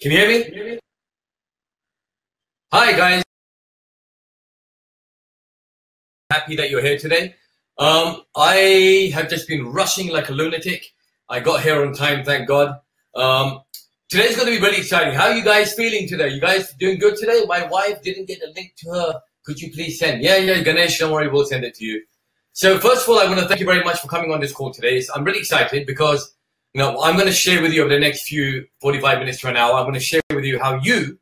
Can you hear me? Hi guys, happy that you're here today. I have just been rushing like a lunatic. I got here on time, thank God. Today's going to be really exciting. How are you guys feeling today? You guys doing good today? My wife didn't get a link to her. Could you please send? Yeah, Ganesh, don't worry, we'll send it to you. So first of all, I want to thank you very much for coming on this call today. I'm really excited because I'm going to share with you over the next few 45 minutes to an hour. I'm going to share with you how you,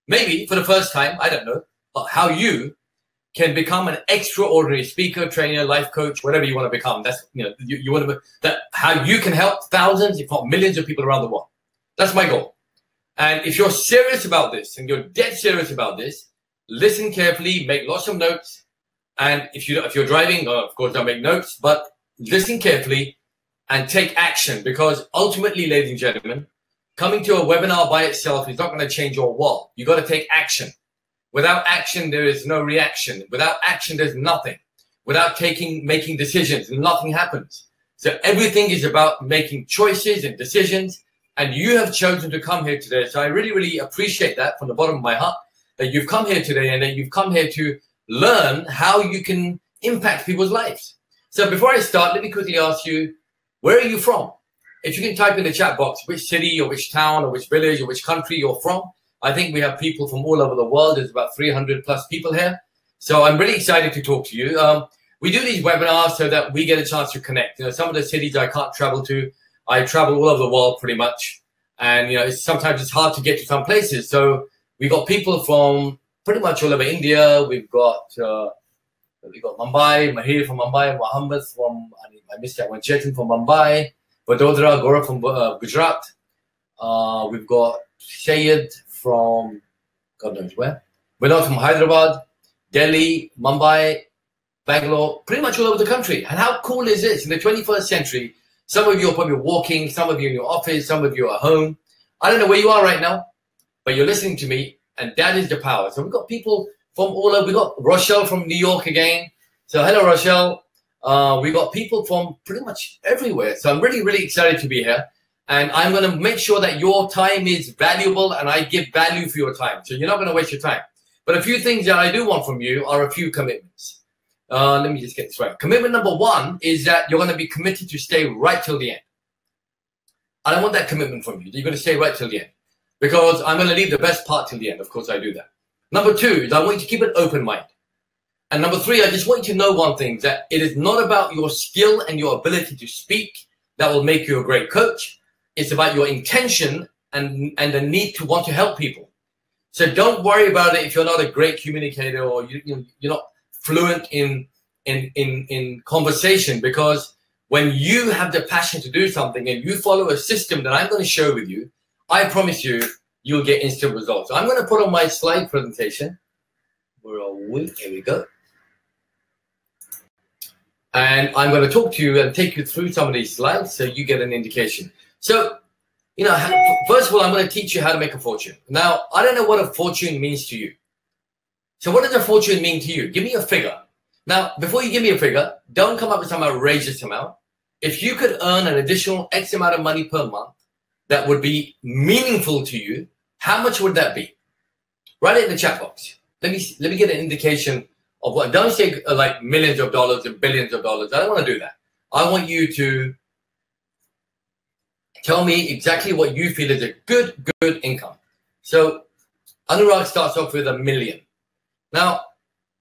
maybe for the first time, I don't know, but how you can become an extraordinary speaker, trainer, life coach, whatever you want to become. That's you want to that how you can help thousands, if not millions, of people around the world. That's my goal. And if you're serious about this, and you're dead serious about this, listen carefully, make lots of notes. And if you're driving, of course, don't make notes, but listen carefully and take action, because ultimately, ladies and gentlemen, coming to a webinar by itself is not going to change your world. You got to take action. Without action, there is no reaction. Without action, there's nothing. Without making decisions, nothing happens. So everything is about making choices and decisions. And you have chosen to come here today. So I really, really appreciate that from the bottom of my heart, that you've come here today and that you've come here to learn how you can impact people's lives. So before I start, let me quickly ask you, where are you from? If you can type in the chat box which city or which town or which village or which country you're from. I think we have people from all over the world. There's about 300 plus people here. So I'm really excited to talk to you. We do these webinars so that we get a chance to connect. Some of the cities I can't travel to, I travel all over the world pretty much. And, sometimes it's hard to get to some places. So we got people from pretty much all over India. We've got Mumbai, Mahir from Mumbai, Mohammed from, I missed that one, Chetan from Mumbai, Vadodara, Gaurav from Gujarat. We've got Sayed from, God knows where. We're not from Hyderabad, Delhi, Mumbai, Bangalore, pretty much all over the country. And how cool is this? In the 21st century, some of you are probably walking, some of you in your office, some of you are at home. I don't know where you are right now, but you're listening to me, and that is the power. So we've got people from all over. We've got Rochelle from New York again. So hello, Rochelle. We've got people from pretty much everywhere. So I'm really, really excited to be here. And I'm going to make sure that your time is valuable and I give value for your time. So you're not going to waste your time. But a few things that I do want from you are a few commitments. Let me just get this right. Commitment number one is that you're going to be committed to stay right till the end. I don't want that commitment from you. You're going to stay right till the end. Because I'm going to leave the best part till the end. Of course, I do that. Number two is I want you to keep an open mind. And number three, I just want you to know one thing, that it is not about your skill and your ability to speak that will make you a great coach. It's about your intention and the need to want to help people. So don't worry about it if you're not a great communicator or you're not fluent in conversation, because when you have the passion to do something and you follow a system that I'm going to share with you, I promise you, you'll get instant results. So I'm going to put on my slide presentation. Where are we? Here we go. And I'm going to talk to you and take you through some of these slides so you get an indication. So, first of all, I'm going to teach you how to make a fortune. Now, I don't know what a fortune means to you. So what does a fortune mean to you? Give me a figure. Now, before you give me a figure, don't come up with some outrageous amount. If you could earn an additional X amount of money per month that would be meaningful to you, how much would that be? Write it in the chat box. Let me get an indication of what. Don't say like millions of dollars and billions of dollars. I don't want to do that. I want you to tell me exactly what you feel is a good income. So Anurag starts off with $1 million. Now,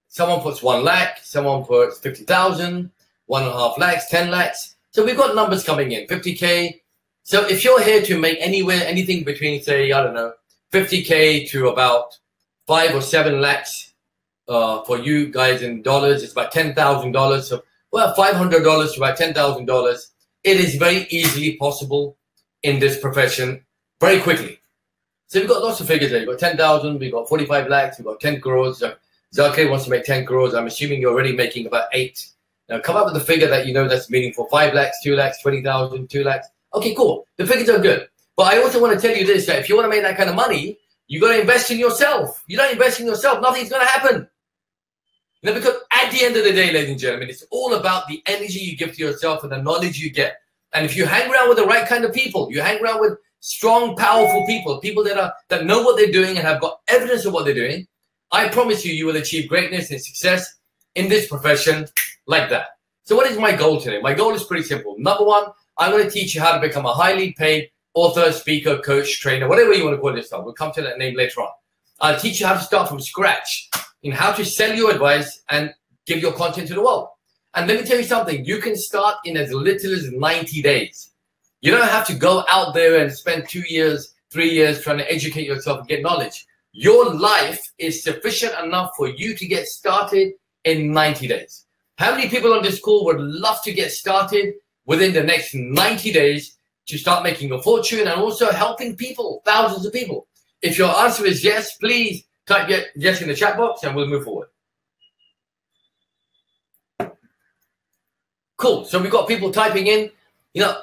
someone puts 1 lakh, someone puts 50,000, 1.5 lakhs, 10 lakhs. So we've got numbers coming in, 50K. So if you're here to make anything between, say, I don't know, 50K to about 5 or 7 lakhs for you guys in dollars, it's about $10,000. So, well, $500 to about $10,000. It is very easily possible in this profession very quickly. So we've got lots of figures there. We've got 10,000, we've got 45 lakhs, we've got 10 crores. Zakir wants to make 10 crores. I'm assuming you're already making about 8. Now come up with a figure that you know that's meaningful. 5 lakhs, 2 lakhs, 20,000, 2 lakhs. Okay, cool. The figures are good. But I also want to tell you this, that if you want to make that kind of money, you got to invest in yourself. You don't invest in yourself, nothing's going to happen. Because at the end of the day, ladies and gentlemen, it's all about the energy you give to yourself and the knowledge you get. And if you hang around with the right kind of people, you hang around with strong, powerful people, people that know what they're doing and have got evidence of what they're doing, I promise you, you will achieve greatness and success in this profession like that. So what is my goal today? My goal is pretty simple. Number one, I'm going to teach you how to become a highly paid author, speaker, coach, trainer, whatever you want to call yourself. We'll come to that name later on. I'll teach you how to start from scratch in how to sell your advice and give your content to the world. And let me tell you something. You can start in as little as 90 days. You don't have to go out there and spend 2 years, 3 years trying to educate yourself and get knowledge. Your life is sufficient enough for you to get started in 90 days. How many people on this call would love to get started within the next 90 days to start making a fortune and also helping people, thousands of people? If your answer is yes, please type yes in the chat box and we'll move forward. Cool. So we've got people typing in. You know,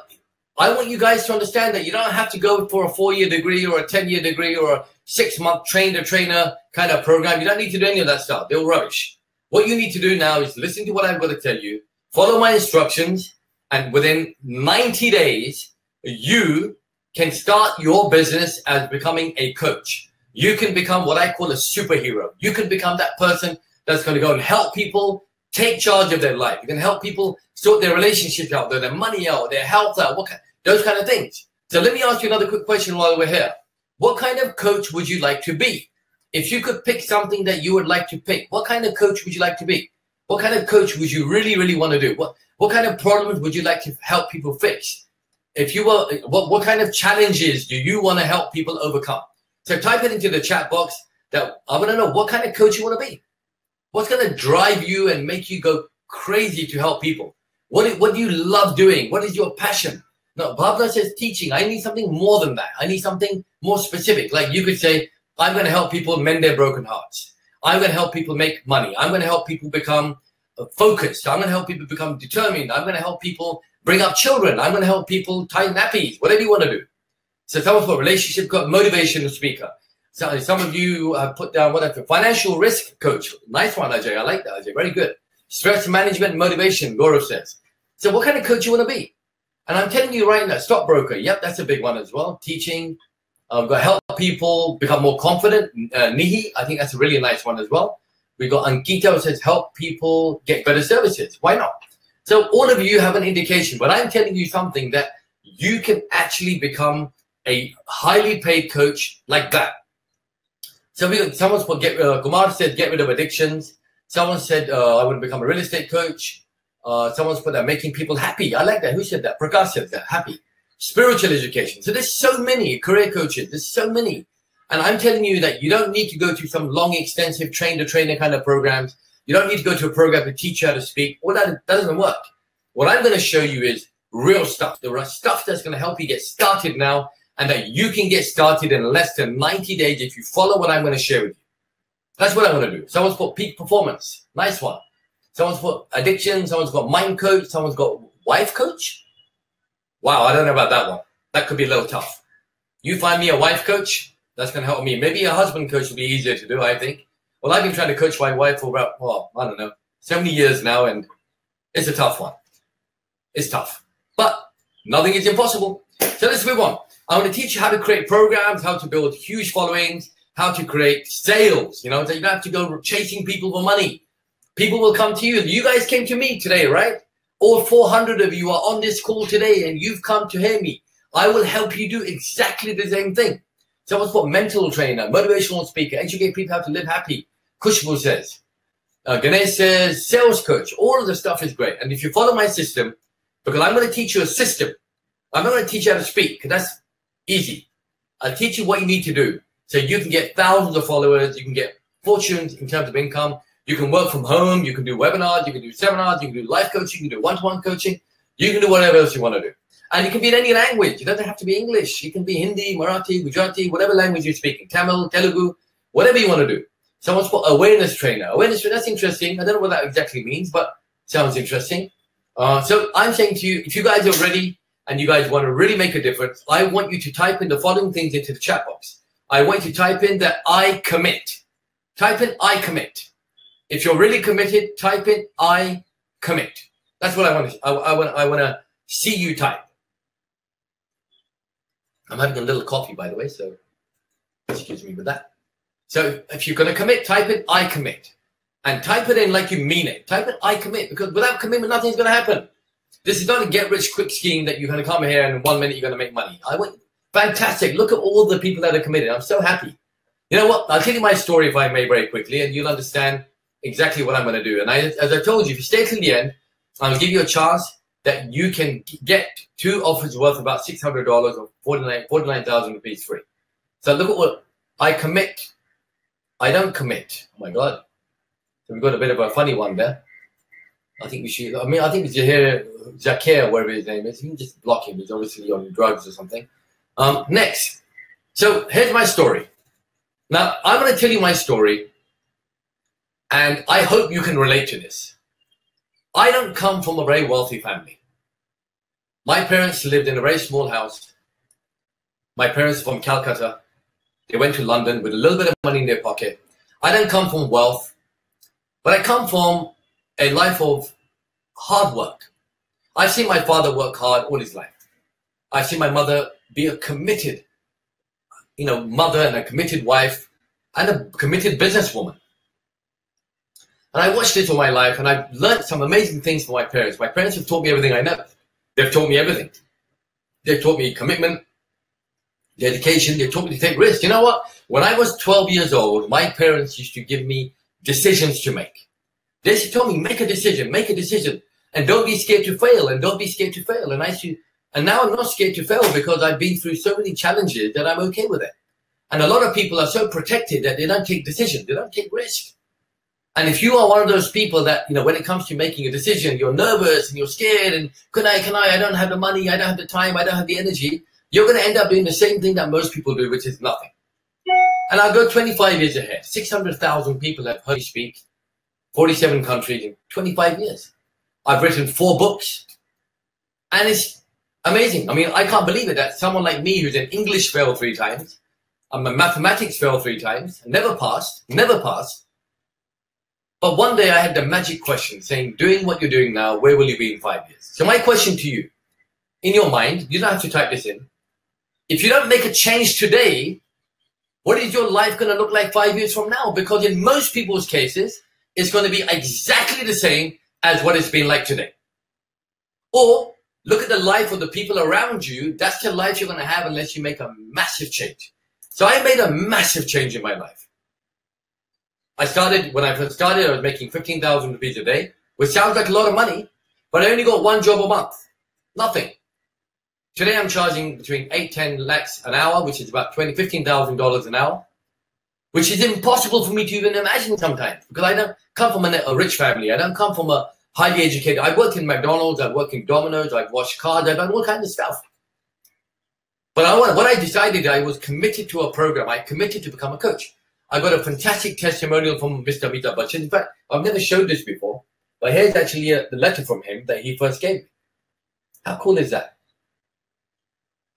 I want you guys to understand that you don't have to go for a 4-year degree or a 10-year degree or a 6-month train-the-trainer kind of program. You don't need to do any of that stuff. They're rubbish. What you need to do now is listen to what I've got to tell you, follow my instructions, and within 90 days, you can start your business as becoming a coach. You can become what I call a superhero. You can become that person that's going to go and help people take charge of their life. You can help people sort their relationships out, their money out, their health out, those kind of things. So let me ask you another quick question while we're here. What kind of coach would you like to be? If you could pick something that you would like to pick, what kind of coach would you like to be? What kind of coach would you really, really want to do? What kind of problems would you like to help people fix? If you were, what kind of challenges do you want to help people overcome? So type it into the chat box that I want to know what kind of coach you want to be. What's going to drive you and make you go crazy to help people? What do you love doing? What is your passion? No, Barbara says teaching. I need something more than that. I need something more specific. Like you could say, I'm going to help people mend their broken hearts. I'm going to help people make money. I'm going to help people become focused. I'm going to help people become determined. I'm going to help people bring up children. I'm going to help people tie nappies, whatever you want to do. So someone's put relationship coach, motivational speaker. So some of you have put down whatever, financial risk coach. Nice one, Ajay. I like that, Ajay. Very good. Stress management motivation, Gaurav says. So what kind of coach you want to be? And I'm telling you right now, stockbroker. Yep, that's a big one as well. Teaching. Got to help people become more confident. Nihi, I think that's a really nice one as well. We got Ankita who says help people get better services. Why not? So all of you have an indication, but I'm telling you something that you can actually become a highly paid coach like that. So someone's put Kumar said get rid of addictions. Someone said I want to become a real estate coach. Someone's put that making people happy. I like that. Who said that? Prakash said that. Happy. Spiritual education. So there's so many career coaches. There's so many. And I'm telling you that you don't need to go to some long, extensive train-the-trainer kind of programs. You don't need to go to a program to teach you how to speak. All that doesn't work. What I'm going to show you is real stuff. There are stuff that's going to help you get started now and that you can get started in less than 90 days if you follow what I'm going to share with you. That's what I'm going to do. Someone's put peak performance. Nice one. Someone's put addiction. Someone's got mind coach. Someone's got wife coach. Wow, I don't know about that one. That could be a little tough. You find me a wife coach, that's going to help me. Maybe a husband coach will be easier to do, I think. Well, I've been trying to coach my wife for about, well, I don't know, 70 years now, and it's a tough one. It's tough. But nothing is impossible. So let's move on. I want to teach you how to create programs, how to build huge followings, how to create sales. You know, so you don't have to go chasing people for money. People will come to you. You guys came to me today, right? All 400 of you are on this call today and you've come to hear me. I will help you do exactly the same thing. Someone's put mental trainer, motivational speaker, educate people how to live happy. Kushbu says. Ganesh says sales coach. All of the stuff is great. And if you follow my system, because I'm going to teach you a system. I'm not going to teach you how to speak because that's easy. I'll teach you what you need to do so you can get thousands of followers. You can get fortunes in terms of income. You can work from home. You can do webinars. You can do seminars. You can do life coaching. You can do one-to-one coaching. You can do whatever else you want to do. And it can be in any language. It doesn't have to be English. It can be Hindi, Marathi, Gujarati, whatever language you're speaking, Tamil, Telugu, whatever you want to do. Someone's put awareness trainer. Awareness trainer, that's interesting. I don't know what that exactly means, but sounds interesting. So I'm saying to you, if you guys are ready and you guys want to really make a difference, I want you to type in the following things into the chat box. I want you to type in that I commit. Type in I commit. If you're really committed, type in I commit. That's what I want to. I want to see you type. I'm having a little coffee, by the way, so excuse me with that. So if you're going to commit, type in I commit. And type it in like you mean it. Type in I commit, because without commitment, nothing's going to happen. This is not a get-rich-quick scheme that you're going to come here and in 1 minute you're going to make money. Fantastic. Look at all the people that are committed. I'm so happy. You know what? I'll tell you my story, if I may, very quickly, and you'll understand exactly what I'm going to do. And as I told you, if you stay till the end, I'll give you a chance that you can get 2 offers worth about $600 or 49,000 rupees free. So look at what I commit. I don't commit. Oh my God. So we've got a bit of a funny one there. I think we should, I think we should hear Zakir, whatever his name is. You can just block him. He's obviously on drugs or something. Next. So here's my story. Now, I'm going to tell you my story, and I hope you can relate to this. I don't come from a very wealthy family. My parents lived in a very small house. My parents are from Calcutta. They went to London with a little bit of money in their pocket. I don't come from wealth, but I come from a life of hard work. I've seen my father work hard all his life. I've seen my mother be a committed, mother and a committed wife and a committed businesswoman. And I watched this all my life, and I've learned some amazing things from my parents. My parents have taught me everything I know. They've taught me everything. They've taught me commitment, dedication. They've taught me to take risks. You know what? When I was 12 years old, my parents used to give me decisions to make. They used to tell me, make a decision, and don't be scared to fail, and don't be scared to fail. And now I'm not scared to fail, because I've been through so many challenges that I'm okay with it. And a lot of people are so protected that they don't take decisions, they don't take risks. And if you are one of those people that, when it comes to making a decision, you're nervous and you're scared and I don't have the money, I don't have the time, I don't have the energy, you're going to end up doing the same thing that most people do, which is nothing. And I'll go 25 years ahead. 600,000 people have heard me speak, 47 countries in 25 years. I've written 4 books, and it's amazing. I mean, I can't believe it that someone like me, who's in English failed 3 times, I'm a mathematics failed 3 times, never passed. But one day I had the magic question saying, doing what you're doing now, where will you be in 5 years? So my question to you, in your mind, you don't have to type this in. If you don't make a change today, what is your life going to look like 5 years from now? Because in most people's cases, it's going to be exactly the same as what it's been like today. Or look at the life of the people around you. That's the life you're going to have unless you make a massive change. So I made a massive change in my life. When I first started, I was making 15,000 rupees a day, which sounds like a lot of money, but I only got 1 job a month. Nothing. Today I'm charging between 8-10 lakhs an hour, which is about $15,000 an hour, which is impossible for me to even imagine sometimes, because I don't come from a rich family. I don't come from a highly educated. I worked in McDonald's, I worked in Domino's, I've washed cars, I've done all kinds of stuff. But what I decided, I was committed to a program. I committed to become a coach. I got a fantastic testimonial from Mr. Amitabh Bachchan. In fact, I've never showed this before, but here's actually the letter from him that he first gave me. How cool is that?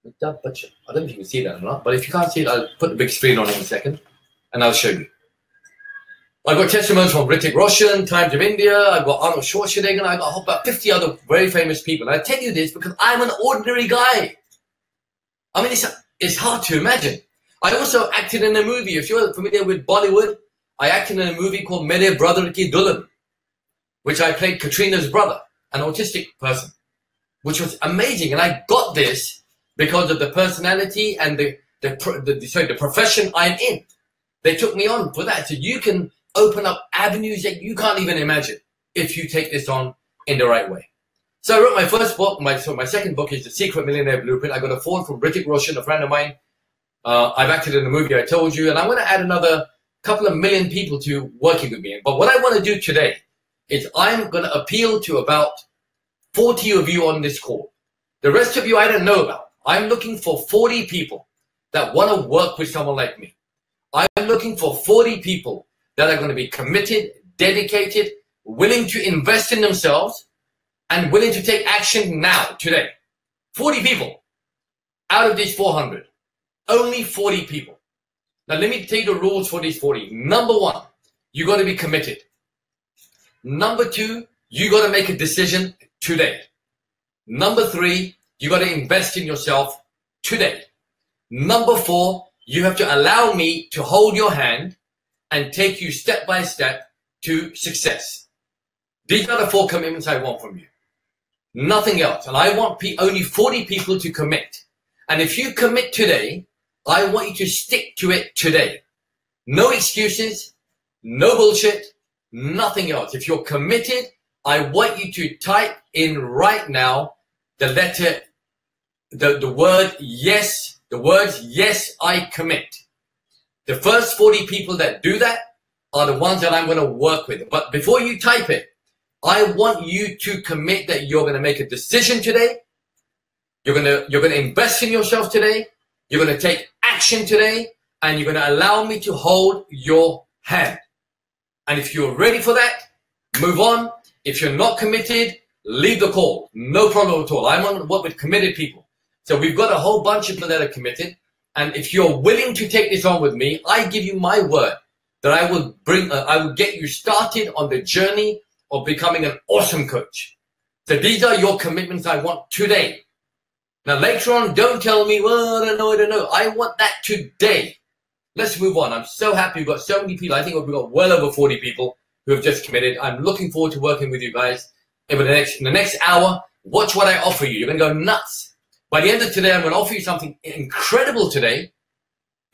Amitabh Bachchan. I don't know if you can see that or not, but if you can't see it, I'll put the big screen on in a second, and I'll show you. I've got testimonials from Hrithik Roshan, Times of India, I've got Arnold Schwarzenegger, and I've got about 50 other very famous people. And I tell you this because I'm an ordinary guy. I mean, it's hard to imagine. I also acted in a movie. If you're familiar with Bollywood, I acted in a movie called Mere Brother Ki Dulhan, which I played Katrina's brother, an autistic person, which was amazing. And I got this because of the personality and the profession I'm in. They took me on for that. So you can open up avenues that you can't even imagine if you take this on in the right way. So I wrote my first book. My second book is The Secret Millionaire Blueprint. I got a phone from Hrithik Roshan, a friend of mine. I've acted in the movie I told you, and I want to add another couple of million people to working with me. But what I want to do today is I'm going to appeal to about 40 of you on this call. The rest of you I don't know about. I'm looking for 40 people that want to work with someone like me. I'm looking for 40 people that are going to be committed, dedicated, willing to invest in themselves, and willing to take action now, today. 40 people out of these 400. Only 40 people. Now, let me tell you the rules for these 40. Number 1, you got to be committed. Number 2, you got to make a decision today. Number 3, you got to invest in yourself today. Number 4, you have to allow me to hold your hand and take you step by step to success. These are the 4 commitments I want from you. Nothing else. And I want only 40 people to commit. And if you commit today, I want you to stick to it today. No excuses, no bullshit, nothing else. If you're committed, I want you to type in right now the letter, the word yes, the words yes, I commit. The first 40 people that do that are the ones that I'm going to work with. But before you type it, I want you to commit that you're going to make a decision today. You're going to invest in yourself today. You're going to take action today, and you're going to allow me to hold your hand. And if you're ready for that, move on. If you're not committed, leave the call. No problem at all. I'm on work with committed people. So we've got a whole bunch of people that are committed. And if you're willing to take this on with me, I give you my word that I will get you started on the journey of becoming an awesome coach. So these are your commitments I want today. Now later on, don't tell me, well, I don't know. I want that today. Let's move on. I'm so happy we've got so many people. I think we've got well over 40 people who have just committed. I'm looking forward to working with you guys in the next hour. Watch what I offer you. You're going to go nuts. By the end of today, I'm going to offer you something incredible today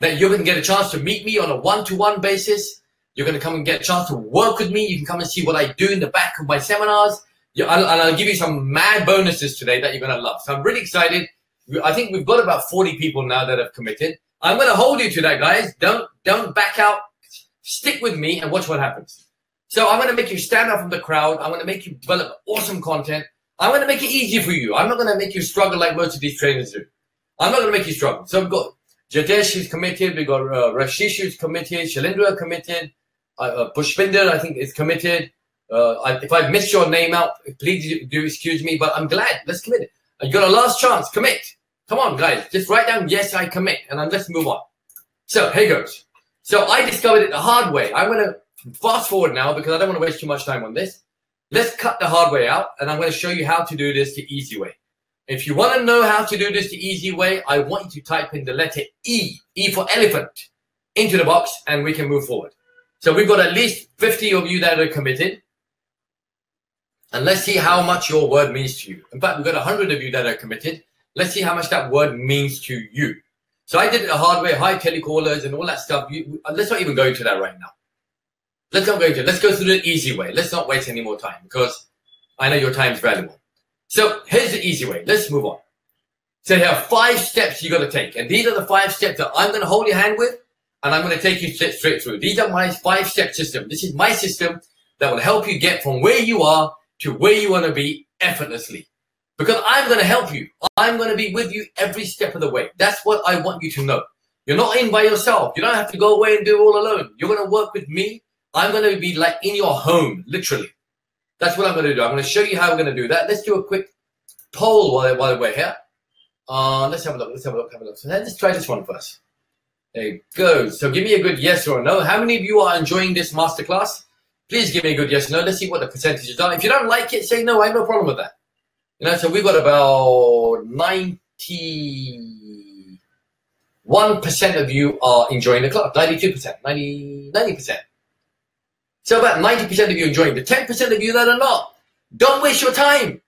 that you're going to get a chance to meet me on a one-to-one basis. You're going to come and get a chance to work with me. You can come and see what I do in the back of my seminars. And I'll give you some mad bonuses today that you're going to love. So I'm really excited. I think we've got about 40 people now that have committed. I'm going to hold you to that, guys. Don't back out. Stick with me and watch what happens. So I'm going to make you stand out from the crowd. I'm going to make you develop awesome content. I'm going to make it easy for you. I'm not going to make you struggle like most of these trainers do. I'm not going to make you struggle. So we've got Jadesh who's committed. We've got Rashish who's committed. Shalindra committed. Pushpinder, I think, is committed. If I missed your name out, please do excuse me, but I'm glad. Let's commit it. You got a last chance. Commit. Come on, guys. Just write down, yes, I commit. And then let's move on. So here goes. So I discovered it the hard way. I'm going to fast forward now because I don't want to waste too much time on this. Let's cut the hard way out, and I'm going to show you how to do this the easy way. If you want to know how to do this the easy way, I want you to type in the letter E, E for elephant, into the box, and we can move forward. So we've got at least 50 of you that are committed. And let's see how much your word means to you. In fact, we've got 100 of you that are committed. Let's see how much that word means to you. So I did it the hard way, high telecallers and all that stuff. Let's not even go into that right now. Let's not go into it. Let's go through the easy way. Let's not waste any more time because I know your time is valuable. So here's the easy way. Let's move on. So there are 5 steps you got to take. And these are the 5 steps that I'm going to hold your hand with. And I'm going to take you straight through. These are my 5-step system. This is my system that will help you get from where you are to where you want to be effortlessly. Because I'm going to help you. I'm going to be with you every step of the way. That's what I want you to know. You're not in by yourself. You don't have to go away and do it all alone. You're going to work with me. I'm going to be like in your home, literally. That's what I'm going to do. I'm going to show you how we're going to do that. Let's do a quick poll while we're here. Let's have a look. Let's have a look. So let's try this one first. There you go. So give me a good yes or no. How many of you are enjoying this masterclass? Please give me a good yes or no. Let's see what the percentages are. If you don't like it, say no. I have no problem with that. You know, so we've got about 91% of you are enjoying the class. 92%, 90%. So about 90% of you enjoying. The 10% of you that are not, don't waste your time.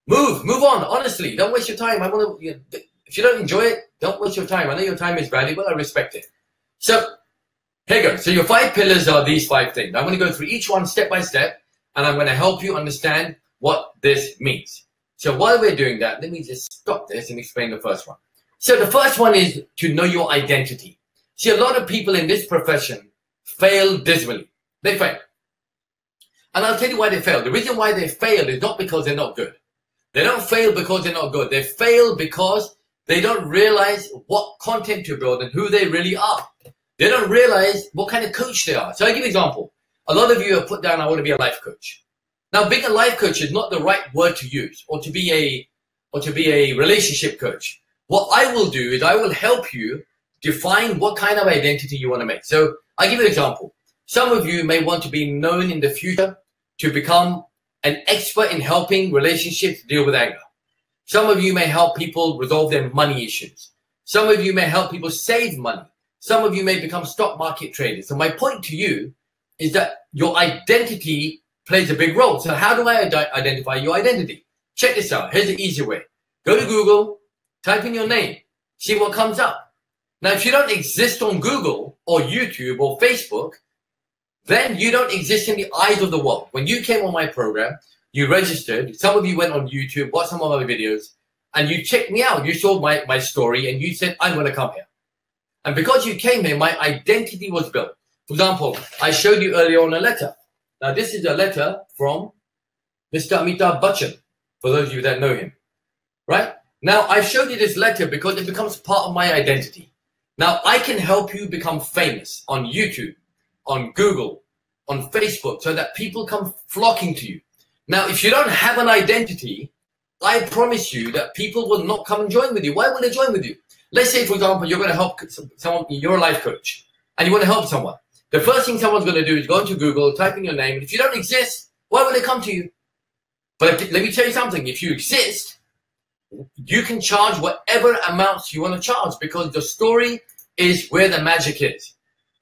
Move on. Honestly, don't waste your time. If you don't enjoy it, don't waste your time. I know your time is valuable. I respect it. So here you go. So your 5 pillars are these 5 things. I'm going to go through each one step by step, and I'm going to help you understand what this means. So while we're doing that, let me just stop this and explain the first one. So the first one is to know your identity. See, a lot of people in this profession fail dismally. They fail. And I'll tell you why they fail. The reason why they fail is not because they're not good. They don't fail because they're not good. They fail because they don't realize what content to build and who they really are. They don't realize what kind of coach they are. So I'll give you an example. A lot of you have put down, I want to be a life coach. Now, being a life coach is not the right word to use, or to be a relationship coach. What I will do is I will help you define what kind of identity you want to make. So I'll give you an example. Some of you may want to be known in the future to become an expert in helping relationships deal with anger. Some of you may help people resolve their money issues. Some of you may help people save money. Some of you may become stock market traders. So my point to you is that your identity plays a big role. So how do I identify your identity? Check this out. Here's the easy way. Go to Google, type in your name, see what comes up. Now, if you don't exist on Google or YouTube or Facebook, then you don't exist in the eyes of the world. When you came on my program, you registered. Some of you went on YouTube, watched some of my videos, and you checked me out. You saw my story, and you said, I'm going to come here. And because you came here, my identity was built. For example, I showed you earlier on a letter. Now, this is a letter from Mr. Amitabh Bachchan, for those of you that know him, right? Now, I showed you this letter because it becomes part of my identity. Now, I can help you become famous on YouTube, on Google, on Facebook, so that people come flocking to you. Now, if you don't have an identity, I promise you that people will not come and join with you. Why would they join with you? Let's say, for example, you're going to help someone, you're a life coach, and you want to help someone. The first thing someone's going to do is go into Google, type in your name, and if you don't exist, why would they come to you? But let me tell you something. If you exist, you can charge whatever amounts you want to charge, because the story is where the magic is.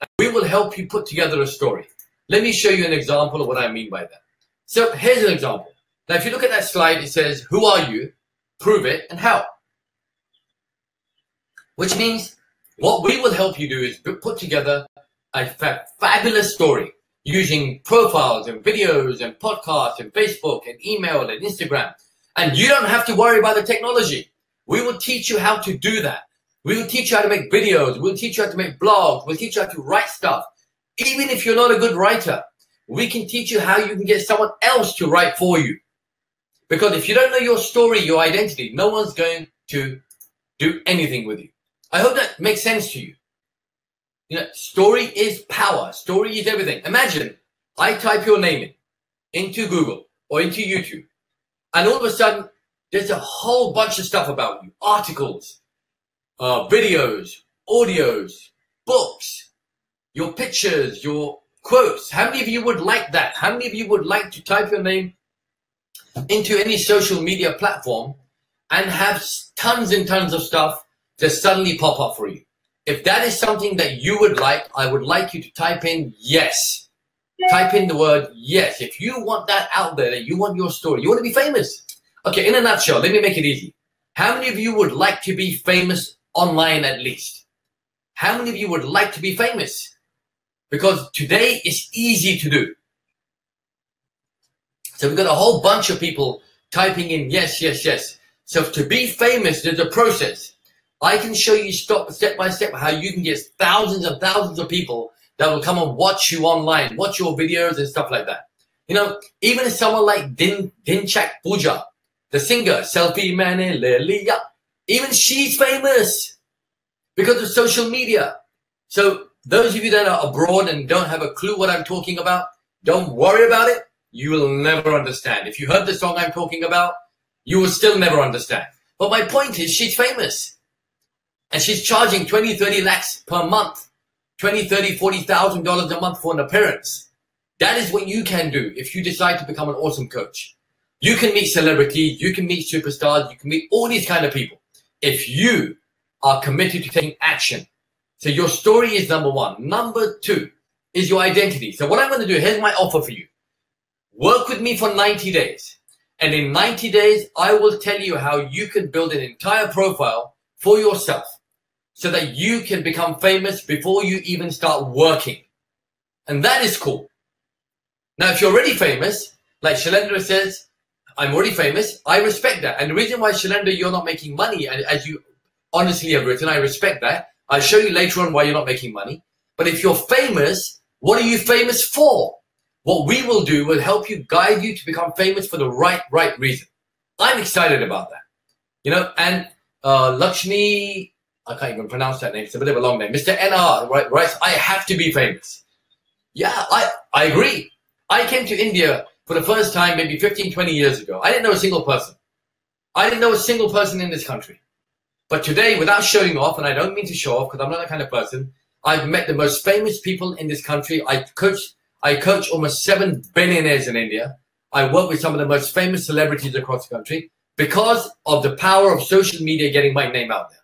And we will help you put together a story. Let me show you an example of what I mean by that. So here's an example. Now, if you look at that slide, it says, who are you, prove it, and how. Which means what we will help you do is put together a fabulous story using profiles and videos and podcasts and Facebook and email and Instagram. And you don't have to worry about the technology. We will teach you how to do that. We will teach you how to make videos. We'll teach you how to make blogs. We'll teach you how to write stuff. Even if you're not a good writer, we can teach you how you can get someone else to write for you. Because if you don't know your story, your identity, no one's going to do anything with you. I hope that makes sense to you. You know, story is power. Story is everything. Imagine I type your name into Google or into YouTube, and all of a sudden there's a whole bunch of stuff about you. Articles, videos, audios, books, your pictures, your quotes. How many of you would like that? How many of you would like to type your name into any social media platform and have tons and tons of stuff to suddenly pop up for you? If that is something that you would like, I would like you to type in yes. Type in the word yes. If you want that out there, that you want your story, you want to be famous. Okay, in a nutshell, let me make it easy. How many of you would like to be famous online at least? How many of you would like to be famous? Because today it's easy to do. So we've got a whole bunch of people typing in yes, yes, yes. So to be famous, there's a process. I can show you step by step how you can get thousands and thousands of people that will come and watch you online, watch your videos and stuff like that. You know, even someone like Dinchak Pooja, the singer, Selfie Mane Le Liya, even she's famous because of social media. So those of you that are abroad and don't have a clue what I'm talking about, don't worry about it. You will never understand. If you heard the song I'm talking about, you will still never understand. But my point is, she's famous. And she's charging 20, 30 lakhs per month, 20, 30, $40,000 a month for an appearance. That is what you can do if you decide to become an awesome coach. You can meet celebrities, you can meet superstars, you can meet all these kind of people if you are committed to taking action. So your story is number one. Number two is your identity. So what I'm going to do, here's my offer for you. Work with me for 90 days. And in 90 days, I will tell you how you can build an entire profile for yourself, so that you can become famous before you even start working. And that is cool. Now, if you're already famous, like Shailendra says, I'm already famous, I respect that. And the reason why, Shailendra, you're not making money, as you honestly have written, I respect that. I'll show you later on why you're not making money. But if you're famous, what are you famous for? What we will do will help you, guide you to become famous for the right reason. I'm excited about that. You know, and Lakshmi, I can't even pronounce that name. It's a bit of a long name. Mr. NR, right? I have to be famous. Yeah, I agree. I came to India for the first time maybe 15, 20 years ago. I didn't know a single person. I didn't know a single person in this country. But today, without showing off, and I don't mean to show off because I'm not that kind of person, I've met the most famous people in this country. I coach almost 7 billionaires in India. I work with some of the most famous celebrities across the country. because of the power of social media getting my name out there.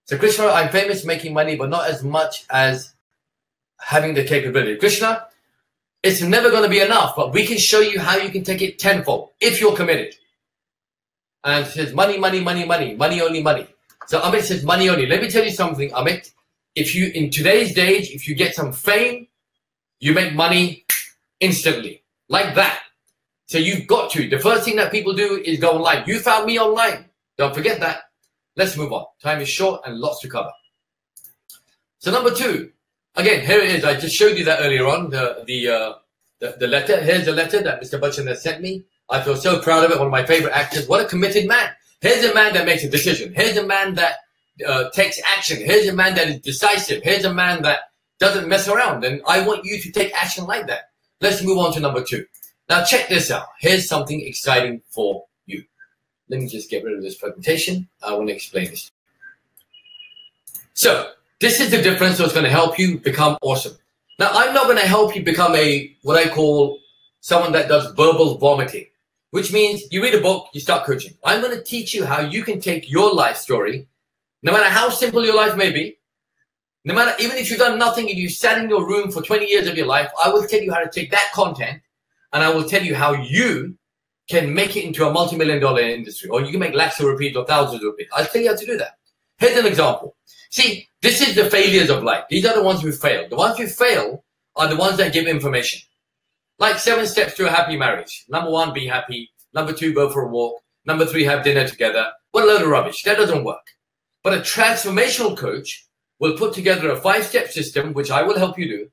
So Krishna, I'm famous making money, but not as much as having the capability. Krishna, it's never going to be enough, but we can show you how you can take it tenfold if you're committed. And it says money, money, money, money, money only, money. So Amit says money only. Let me tell you something, Amit. If you, in today's age, if you get some fame, you make money instantly, like that. So you've got to. The first thing that people do is go online. You found me online. Don't forget that. Let's move on. Time is short and lots to cover. So number 2, again, here it is. I just showed you that earlier on, the letter. Here's the letter that Mr. Bachchan has sent me. I feel so proud of it. One of my favorite actors. What a committed man. Here's a man that makes a decision. Here's a man that takes action. Here's a man that is decisive. Here's a man that doesn't mess around. And I want you to take action like that. Let's move on to number 2. Now check this out. Here's something exciting for you. Let me just get rid of this presentation. I want to explain this. So this is the difference that's going to help you become awesome. Now I'm not going to help you become what I call someone that does verbal vomiting, which means you read a book, you start coaching. I'm going to teach you how you can take your life story, no matter how simple your life may be, no matter, even if you've done nothing and you sat in your room for 20 years of your life, I will tell you how to take that content and I will tell you how you can make it into a multi-million-dollar industry, or you can make lakhs of rupees or thousands of rupees. I'll tell you how to do that. Here's an example. See, this is the failures of life. These are the ones who fail. The ones who fail are the ones that give information. Like 7 steps to a happy marriage. Number 1, be happy. Number 2, go for a walk. Number 3, have dinner together. What a load of rubbish. That doesn't work. But a transformational coach will put together a 5-step system, which I will help you do.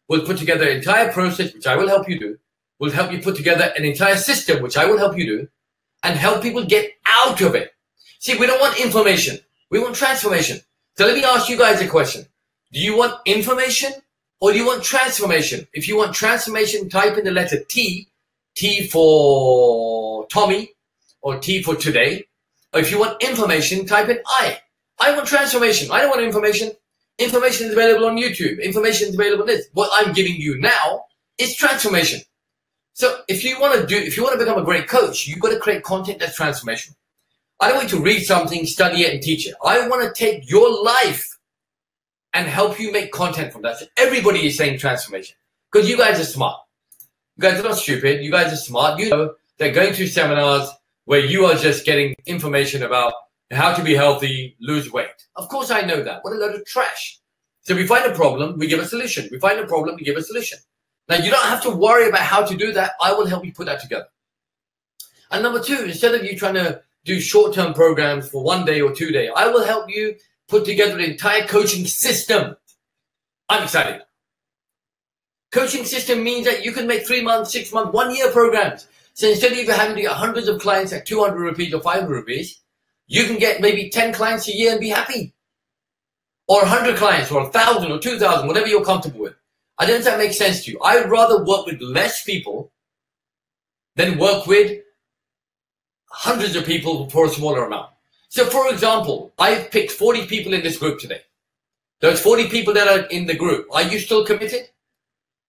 Will put together an entire process, which I will help you do. Will help you put together an entire system, which I will help you do. And help people get out of it. See, we don't want information. We want transformation. So let me ask you guys a question. Do you want information or do you want transformation? If you want transformation, type in the letter T. T for Tommy or T for today. Or if you want information, type in I. I want transformation. I don't want information. Information is available on YouTube. Information is available on this. What I'm giving you now is transformation. So if you want to become a great coach, you've got to create content that's transformational. I don't want you to read something, study it, and teach it. I want to take your life and help you make content from that. So everybody is saying transformation because you guys are smart. You guys are not stupid. You guys are smart. You know they're going to seminars where you are just getting information about how to be healthy, lose weight. Of course I know that. What a load of trash. So we find a problem, we give a solution. We find a problem, we give a solution. Now you don't have to worry about how to do that. I will help you put that together. And number 2, instead of you trying to do short-term programs for 1 day or 2 days, I will help you put together an entire coaching system. I'm excited. Coaching system means that you can make 3 months, 6 months, 1 year programs. So instead of you having to get hundreds of clients at 200 rupees or 500 rupees, you can get maybe 10 clients a year and be happy. Or 100 clients or 1,000 or 2,000, whatever you're comfortable with. I don't know if that makes sense to you. I'd rather work with less people than work with hundreds of people for a smaller amount. So for example, I've picked 40 people in this group today. Those 40 people that are in the group, are you still committed?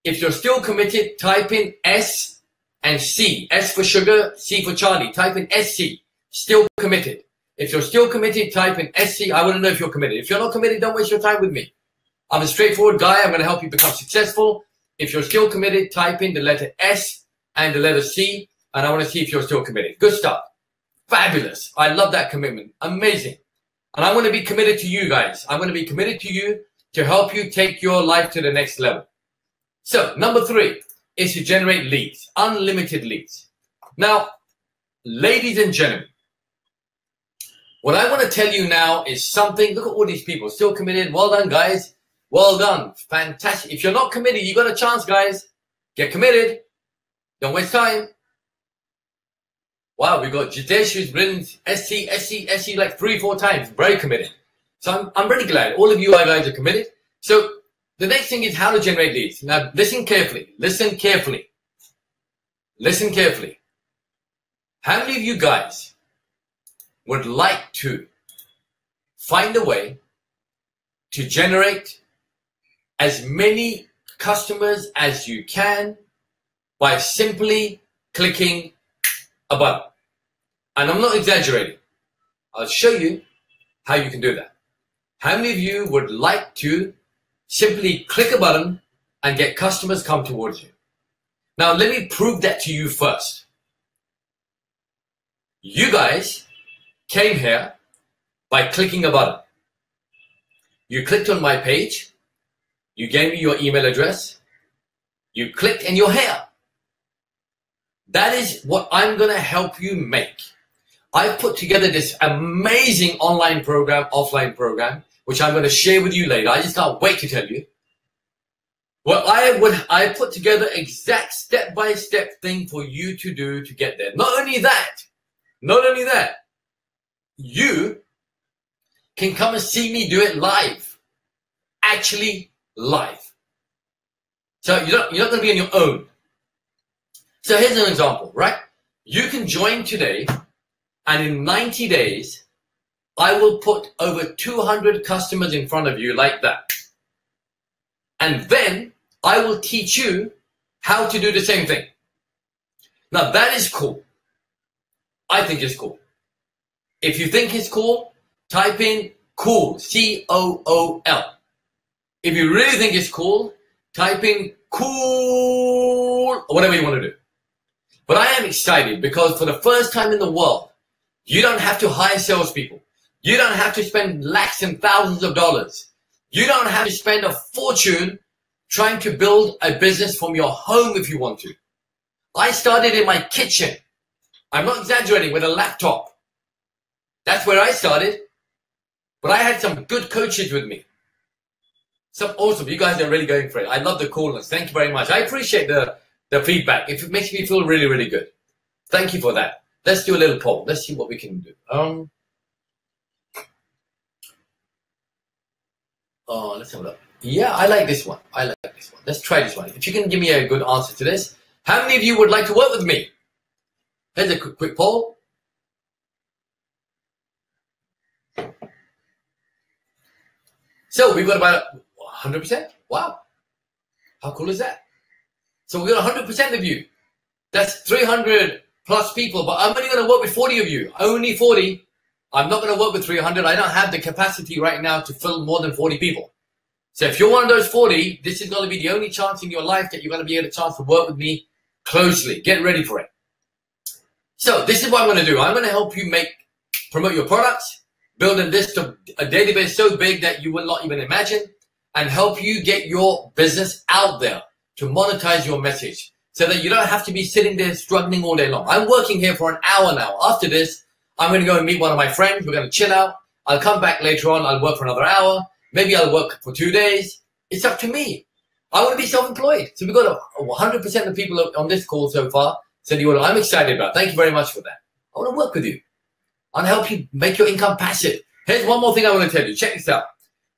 If you're still committed, type in S and C. S for sugar, C for Charlie. Type in SC. Still committed. If you're still committed, type in SC. I want to know if you're committed. If you're not committed, don't waste your time with me. I'm a straightforward guy. I'm going to help you become successful. If you're still committed, type in the letter S and the letter C. And I want to see if you're still committed. Good stuff. Fabulous. I love that commitment. Amazing. And I want to be committed to you guys. I'm going to be committed to you to help you take your life to the next level. So number 3 is to generate leads, unlimited leads. Now, ladies and gentlemen, what I want to tell you now is something. Look at all these people still committed. Well done, guys. Well done. Fantastic. If you're not committed, you got a chance, guys. Get committed. Don't waste time. Wow, we got Jitesh who's written SC like 3-4 times. Very committed. So I'm really glad all of you guys are committed. So the next thing is how to generate leads. Now listen carefully. Listen carefully. Listen carefully. How many of you guys would like to find a way to generate as many customers as you can by simply clicking a button? And I'm not exaggerating. I'll show you how you can do that. How many of you would like to simply click a button and get customers come towards you? Now, let me prove that to you first. You guys came here by clicking a button. You clicked on my page. You gave me your email address. You clicked and you're here. That is what I'm going to help you make. I've put together this amazing online program, offline program, which I'm going to share with you later. I just can't wait to tell you. Well, I put together exact step-by-step thing for you to do to get there. Not only that, you can come and see me do it live. Actually live. So you're not going to be on your own. So here's an example, right? You can join today, and in 90 days, I will put over 200 customers in front of you like that. And then I will teach you how to do the same thing. Now that is cool. I think it's cool. If you think it's cool, type in cool, C-O-O-L. If you really think it's cool, type in cool, or whatever you want to do. But I am excited because for the first time in the world, you don't have to hire salespeople. You don't have to spend lakhs and thousands of dollars. You don't have to spend a fortune trying to build a business from your home if you want to. I started in my kitchen. I'm not exaggerating, with a laptop. That's where I started. But I had some good coaches with me. Some awesome. You guys are really going for it. I love the coolness. Thank you very much. I appreciate the feedback. It makes me feel really, really good. Thank you for that. Let's do a little poll. Let's see what we can do. Let's have a look. Yeah, I like this one. I like this one. Let's try this one. If you can give me a good answer to this. How many of you would like to work with me? Here's a quick poll. So we've got about 100%. Wow. How cool is that? So we've got 100% of you. That's 300 plus people, but I'm only going to work with 40 of you. Only 40. I'm not going to work with 300. I don't have the capacity right now to fill more than 40 people. So if you're one of those 40, this is going to be the only chance in your life that you're going to be able a chance to work with me closely. Get ready for it. So this is what I'm going to do. I'm going to help you promote your products, build a list of a database so big that you will not even imagine, and help you get your business out there to monetize your message so that you don't have to be sitting there struggling all day long. I'm working here for an hour now. After this, I'm going to go and meet one of my friends. We're going to chill out. I'll come back later on. I'll work for another hour. Maybe I'll work for 2 days. It's up to me. I want to be self-employed. So we've got 100% of people on this call so far said you want to. I'm excited about it. Thank you very much for that. I want to work with you. I want to help you make your income passive. Here's one more thing I want to tell you. Check this out.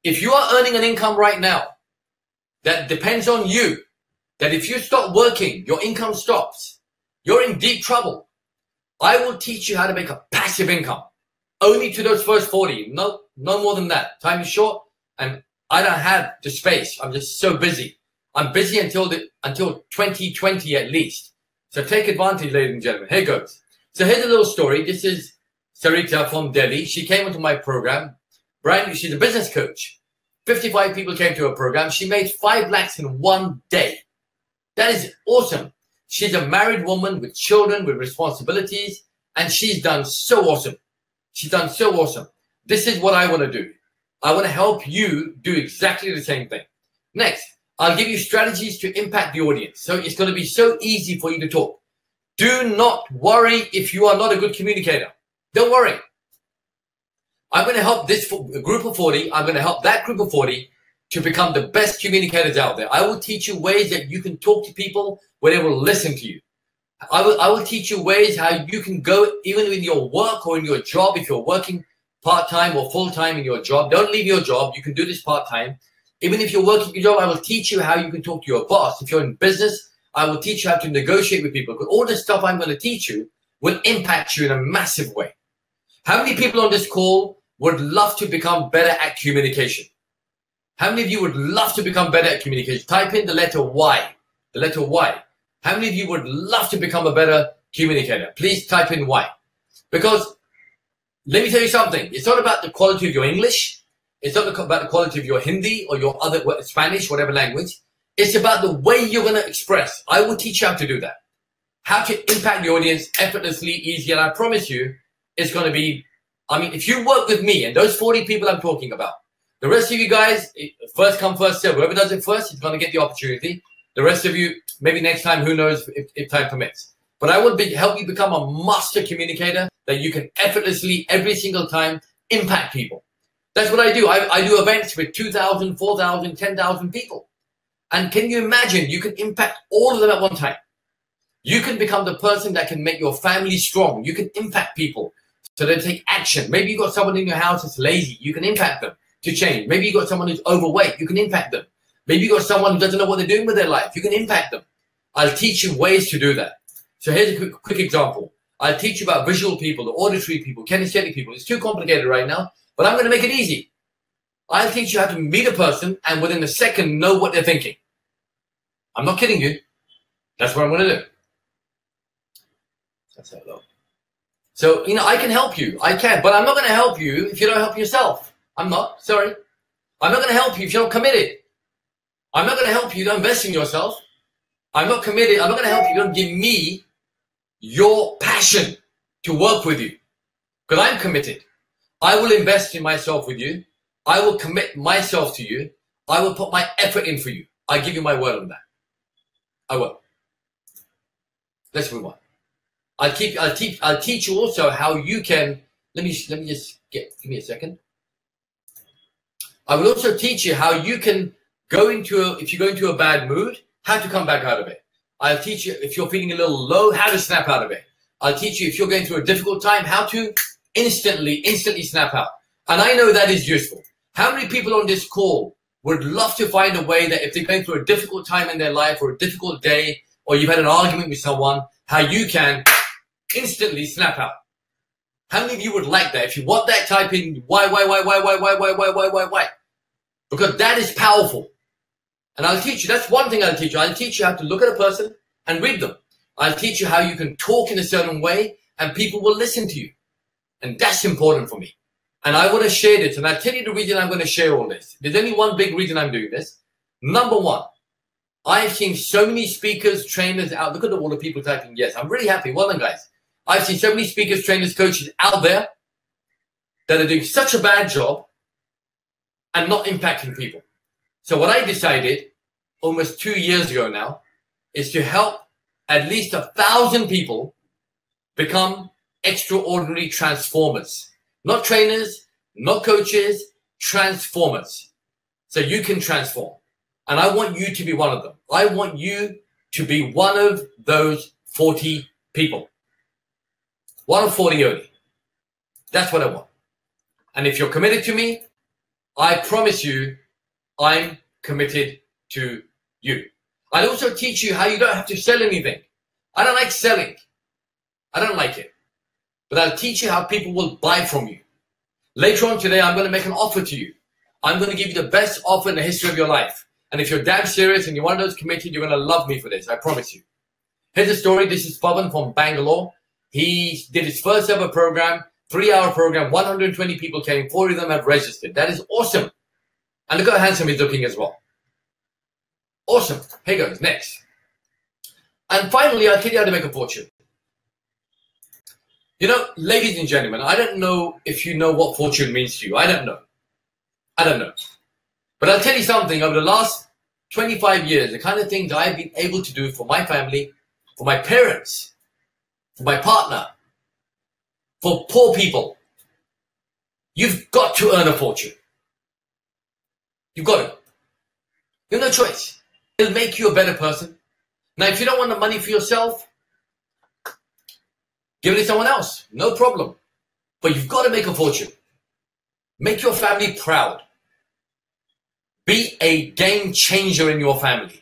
If you are earning an income right now that depends on you, that if you stop working, your income stops, you're in deep trouble. I will teach you how to make a passive income. Only to those first 40. No more than that. Time is short and I don't have the space. I'm just so busy. I'm busy until 2020 at least. So take advantage, ladies and gentlemen. Here goes. So here's a little story. This is Sarita from Delhi. She came into my program. She's a business coach. 55 people came to her program. She made 5 lakhs in 1 day. That is awesome. She's a married woman with children, with responsibilities, and she's done so awesome. She's done so awesome. This is what I want to do. I want to help you do exactly the same thing. Next, I'll give you strategies to impact the audience. So it's going to be so easy for you to talk. Do not worry if you are not a good communicator. Don't worry. I'm going to help this group of 40. I'm going to help that group of 40 to become the best communicators out there. I will teach you ways that you can talk to people where they will listen to you. I will teach you ways how you can go even in your work or in your job. If you're working part-time or full-time in your job, don't leave your job. You can do this part-time. Even if you're working your job, I will teach you how you can talk to your boss. If you're in business, I will teach you how to negotiate with people. Because all the stuff I'm going to teach you will impact you in a massive way. How many people on this call would love to become better at communication? How many of you would love to become better at communication? Type in the letter Y. The letter Y. How many of you would love to become a better communicator? Please type in Y. Because let me tell you something. It's not about the quality of your English. It's not about the quality of your Hindi or your other Spanish, whatever language. It's about the way you're going to express. I will teach you how to do that. How to impact the audience effortlessly, easy. And I promise you, it's going to be, I mean, if you work with me and those 40 people I'm talking about, the rest of you guys, first come, first serve. Whoever does it first is going to get the opportunity. The rest of you, maybe next time, who knows if time permits. But I will help you become a master communicator that you can effortlessly, every single time, impact people. That's what I do. I do events with 2,000, 4,000, 10,000 people. And can you imagine, you can impact all of them at one time. You can become the person that can make your family strong. You can impact people so they take action. Maybe you've got someone in your house that's lazy. You can impact them to change. Maybe you've got someone who's overweight. You can impact them. Maybe you've got someone who doesn't know what they're doing with their life. You can impact them. I'll teach you ways to do that. So here's a quick example. I'll teach you about visual people, the auditory people, kinesthetic people. It's too complicated right now, but I'm going to make it easy. I'll teach you how to meet a person and within a second know what they're thinking. I'm not kidding you. That's what I'm going to do. That's how low. So, you know, I can help you. I can, but I'm not going to help you if you don't help yourself. I'm not. Sorry. I'm not going to help you if you're not committed. I'm not going to help you if you don't invest in yourself. I'm not committed. I'm not going to help you if you don't give me your passion to work with you. Because I'm committed. I will invest in myself with you. I will commit myself to you. I will put my effort in for you. I give you my word on that. I will. Let's move on. I'll teach you also how you can, let me just give me a second. I will also teach you how you can go into, if you go into a bad mood, how to come back out of it. I'll teach you if you're feeling a little low, how to snap out of it. I'll teach you if you're going through a difficult time, how to instantly snap out. And I know that is useful. How many people on this call would love to find a way that if they're going through a difficult time in their life or a difficult day, or you've had an argument with someone, how you can instantly snap out? How many of you would like that? If you want that, type in why? Because that is powerful. And I'll teach you, that's one thing I'll teach you. I'll teach you how to look at a person and read them. I'll teach you how you can talk in a certain way and people will listen to you. And that's important for me. And I want to share this. And I'll tell you the reason I'm going to share all this. There's only one big reason I'm doing this. Number one, I've seen so many speakers, trainers out. Look at all the people typing yes. I'm really happy. Well done, guys. I've seen so many speakers, trainers, coaches out there that are doing such a bad job and not impacting people. So what I decided almost 2 years ago now is to help at least 1,000 people become extraordinary transformers. Not trainers, not coaches, transformers. So you can transform. And I want you to be one of them. I want you to be one of those 40 people. One of 40 only. That's what I want. And if you're committed to me, I promise you, I'm committed to you. I'll also teach you how you don't have to sell anything. I don't like selling. I don't like it. But I'll teach you how people will buy from you. Later on today, I'm going to make an offer to you. I'm going to give you the best offer in the history of your life. And if you're damn serious and you're one of those committed, you're going to love me for this. I promise you. Here's a story. This is Pavan from Bangalore. He did his first ever program, 3-hour program. 120 people came. 40 of them have registered. That is awesome. And look how handsome he's looking as well. Awesome. Here goes. Next. And finally, I'll tell you how to make a fortune. You know, ladies and gentlemen, I don't know if you know what fortune means to you. I don't know. I don't know. But I'll tell you something. Over the last 25 years, the kind of things I've been able to do for my family, for my parents, for my partner, for poor people, you've got to earn a fortune. You've got to. You have no choice. It'll make you a better person. Now, if you don't want the money for yourself, give it to someone else. No problem. But you've got to make a fortune. Make your family proud. Be a game changer in your family.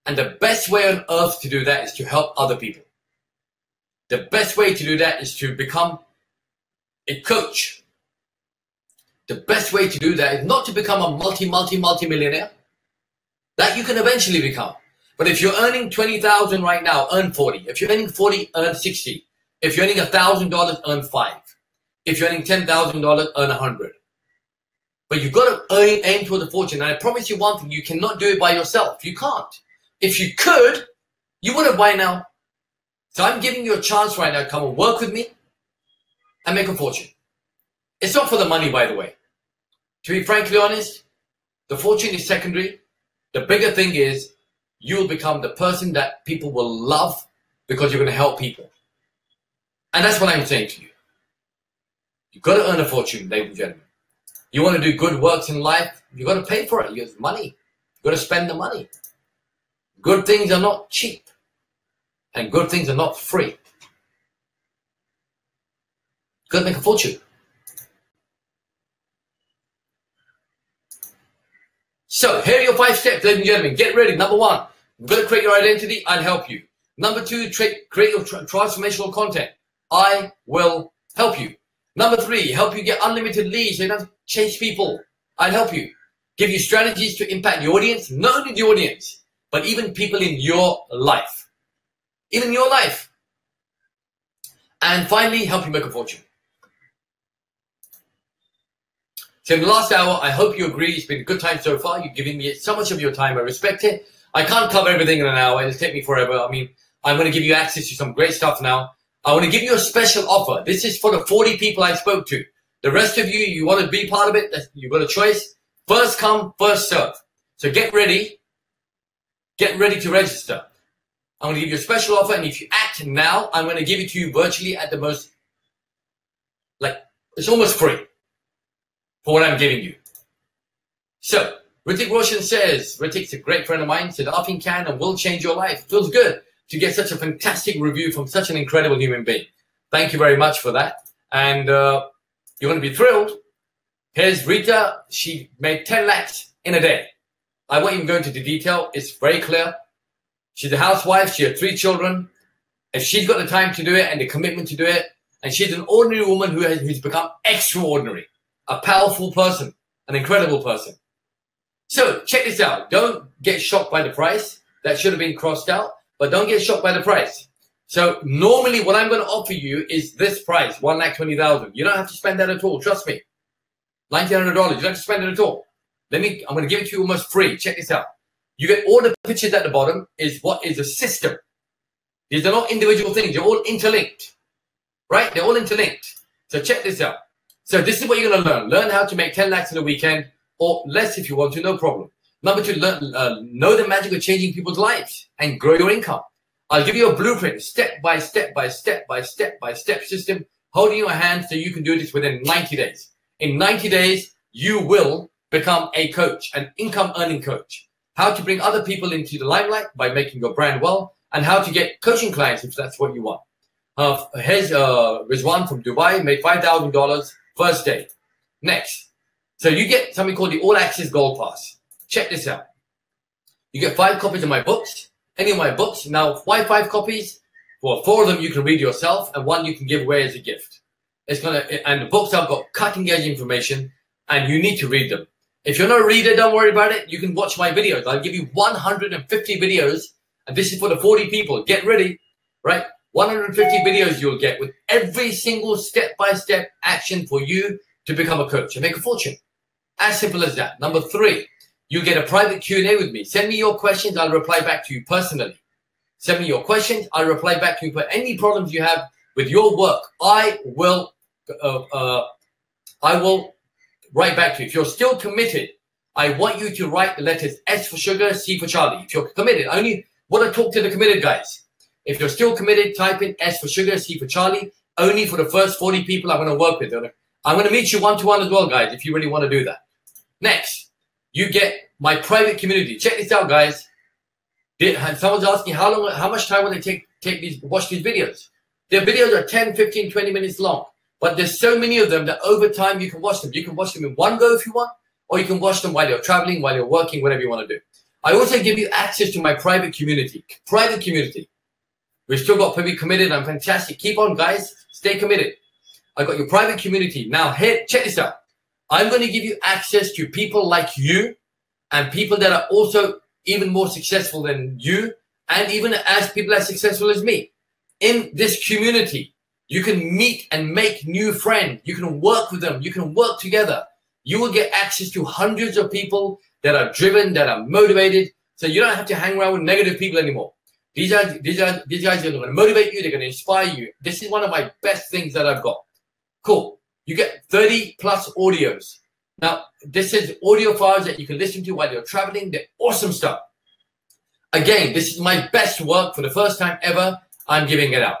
And the best way on earth to do that is to help other people. The best way to do that is to become a coach. The best way to do that is not to become a multi-millionaire. That you can eventually become. But if you're earning 20,000 right now, earn 40. If you're earning 40, earn 60. If you're earning $1,000, earn 5. If you're earning $10,000, earn 100. But you've got to aim toward the fortune. And I promise you one thing, you cannot do it by yourself. You can't. If you could, you would have by now. So I'm giving you a chance right now to come and work with me and make a fortune. It's not for the money, by the way. To be frankly honest, the fortune is secondary. The bigger thing is you will become the person that people will love because you're going to help people. And that's what I'm saying to you. You've got to earn a fortune, ladies and gentlemen. You want to do good works in life, you've got to pay for it. You have money. You've got to spend the money. Good things are not cheap. And good things are not free. You've got to make a fortune. So, here are your 5 steps, ladies and gentlemen. Get ready. Number 1, you've got to create your identity. I'll help you. Number 2, create your transformational content. I will help you. Number 3, help you get unlimited leads so you don't have to chase people. I'll help you. Give you strategies to impact the audience, not only the audience, but even people in your life. Even your life. And finally, help you make a fortune. So in the last hour, I hope you agree. It's been a good time so far. You've given me so much of your time. I respect it. I can't cover everything in an hour. It'll take me forever. I mean, I'm going to give you access to some great stuff now. I want to give you a special offer. This is for the 40 people I spoke to. The rest of you, you want to be part of it, you've got a choice. First come, first serve. So get ready. Get ready to register. I'm going to give you a special offer, and if you act now, I'm going to give it to you virtually at the most, it's almost free for what I'm giving you. So, Ritik Roshan says, Ritik's a great friend of mine, said, Afin can and will change your life. It feels good to get such a fantastic review from such an incredible human being. Thank you very much for that. And you're going to be thrilled. Here's Rita. She made 10 lakhs in a day. I won't even go into the detail. It's very clear. She's a housewife. She has 3 children. If she's got the time to do it and the commitment to do it, and she's an ordinary woman who's become extraordinary, a powerful person, an incredible person. So check this out. Don't get shocked by the price. That should have been crossed out. But don't get shocked by the price. So normally what I'm going to offer you is this price, 1,20,000. You don't have to spend that at all. Trust me. $1,900. You don't have to spend it at all. I'm going to give it to you almost free. Check this out. You get all the pictures at the bottom is what is a system. These are not individual things. They're all interlinked. Right? They're all interlinked. So check this out. So this is what you're going to learn. Learn how to make 10 lakhs in a weekend, or less if you want to, no problem. Number 2, know the magic of changing people's lives and grow your income. I'll give you a blueprint, step by step by step by step by step system, holding your hand so you can do this within 90 days. In 90 days, you will become a coach, an income earning coach. How to bring other people into the limelight by making your brand well, and how to get coaching clients if that's what you want. Here's Rizwan from Dubai, made $5,000 first day. Next. So you get something called the All Access Gold Pass. Check this out. You get 5 copies of my books, any of my books. Now, why 5 copies? Well, 4 of them you can read yourself, and 1 you can give away as a gift. And the books have got cutting edge information, and you need to read them. If you're not a reader, don't worry about it. You can watch my videos. I'll give you 150 videos, and this is for the 40 people. Get ready, right? 150 videos you'll get with every single step-by-step action for you to become a coach and make a fortune. As simple as that. Number 3, you get a private Q&A with me. Send me your questions. I'll reply back to you personally. Send me your questions. I'll reply back to you for any problems you have with your work. I will write back to you. If you're still committed, I want you to write the letters S for sugar, C for Charlie. If you're committed, I only want to talk to the committed guys. If you're still committed, type in S for sugar, C for Charlie. Only for the first 40 people I'm going to work with. I'm going to meet you one-to-one as well, guys, if you really want to do that. Next, you get my private community. Check this out, guys. Someone's asking how much time will it watch these videos? Their videos are 10, 15, 20 minutes long. But there's so many of them that over time you can watch them. You can watch them in one go if you want, or you can watch them while you're traveling, while you're working, whatever you want to do. I also give you access to my private community. Private community. We've still got to be committed. I'm fantastic. Keep on, guys. Stay committed. I got your private community. Now, here, check this out. I'm going to give you access to people like you and people that are also even more successful than you, and even as people as successful as me. In this community, You can meet and make new friends. You can work with them. You can work together. You will get access to hundreds of people that are driven, that are motivated. So you don't have to hang around with negative people anymore. These guys are going to motivate you. They're going to inspire you. This is one of my best things that I've got. Cool. You get 30 plus audios. Now, this is audio files that you can listen to while you're traveling. They're awesome stuff. Again, this is my best work for the first time ever. I'm giving it out.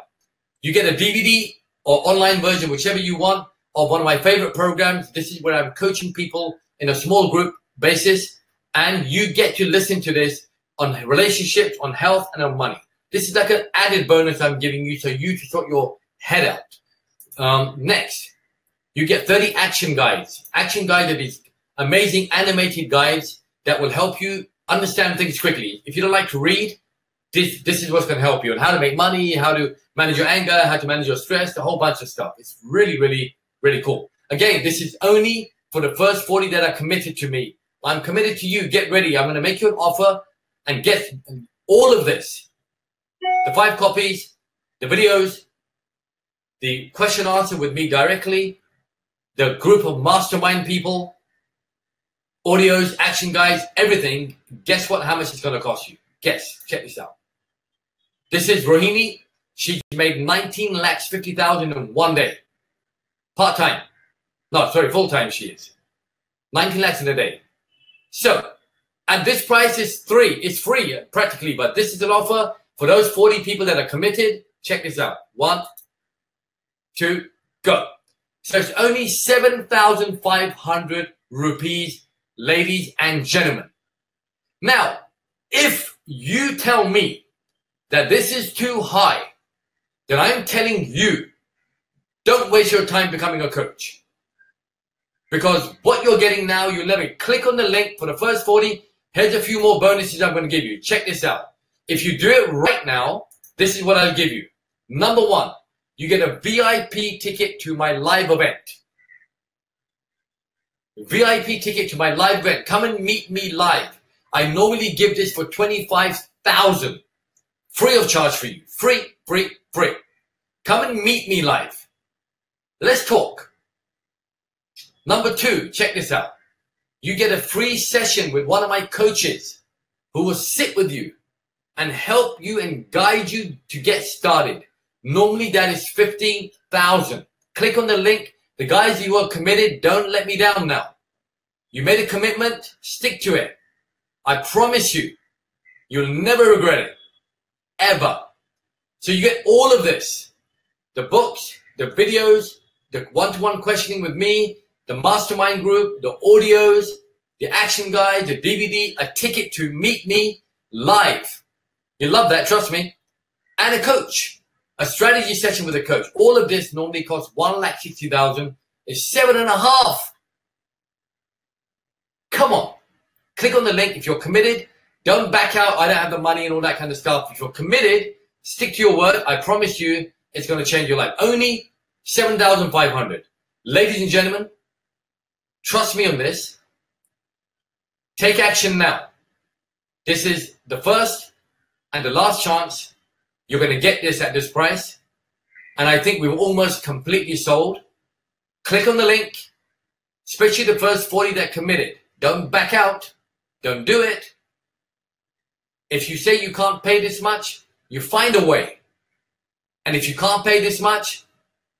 You get a DVD or online version, whichever you want, of one of my favorite programs. This is where I'm coaching people in a small group basis, and you get to listen to this on relationships, on health, and on money. This is like an added bonus I'm giving you so you to sort your head out. Next, you get 30 action guides. Action guides are these amazing animated guides that will help you understand things quickly. If you don't like to read, this is what's going to help you on how to make money, how to manage your anger, how to manage your stress, a whole bunch of stuff. It's really, really, really cool. Again, this is only for the first 40 that are committed to me. I'm committed to you. Get ready. I'm going to make you an offer and get all of this. The 5 copies, the videos, the question answer with me directly, the group of mastermind people, audios, action guides, everything. Guess what? How much it's going to cost you? Guess. Check this out. This is Rohini. She made 19,50,000 in one day. Part-time. No, sorry, full-time she is. 19 lakhs in a day. So, at this price is free. It's free practically, but this is an offer for those 40 people that are committed. Check this out. 1, 2, go. So it's only 7,500 rupees, ladies and gentlemen. Now, if you tell me that this is too high, then I'm telling you, don't waste your time becoming a coach. Because what you're getting now, you'll never click on the link for the first 40. Here's a few more bonuses I'm going to give you. Check this out. If you do it right now, this is what I'll give you. Number 1, you get a VIP ticket to my live event. VIP ticket to my live event. Come and meet me live. I normally give this for 25,000. Free of charge for you. Free, free, free. Come and meet me live. Let's talk. Number 2, check this out. You get a free session with one of my coaches who will sit with you and help you and guide you to get started. Normally that is 15,000. Click on the link. The guys you are committed, don't let me down now. You made a commitment, stick to it. I promise you, you'll never regret it. Ever. So you get all of this. The books, the videos, the one-to-one questioning with me, the mastermind group, the audios, the action guide, the DVD, a ticket to meet me live. You love that, trust me. And a coach, a strategy session with a coach. All of this normally costs 1,60,000. It's 7.5. Come on. Click on the link if you're committed. Don't back out. I don't have the money and all that kind of stuff. If you're committed, stick to your word. I promise you it's going to change your life. Only 7,500. Ladies and gentlemen, trust me on this. Take action now. This is the first and the last chance you're going to get this at this price. And I think we've almost completely sold. Click on the link, especially the first 40 that committed. Don't back out. Don't do it. If you say you can't pay this much, you find a way. And if you can't pay this much,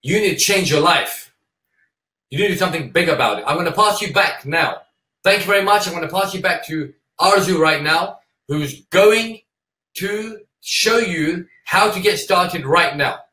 you need to change your life. You need to do something big about it. I'm going to pass you back now. Thank you very much. I'm going to pass you back to Arzu right now, who's going to show you how to get started right now.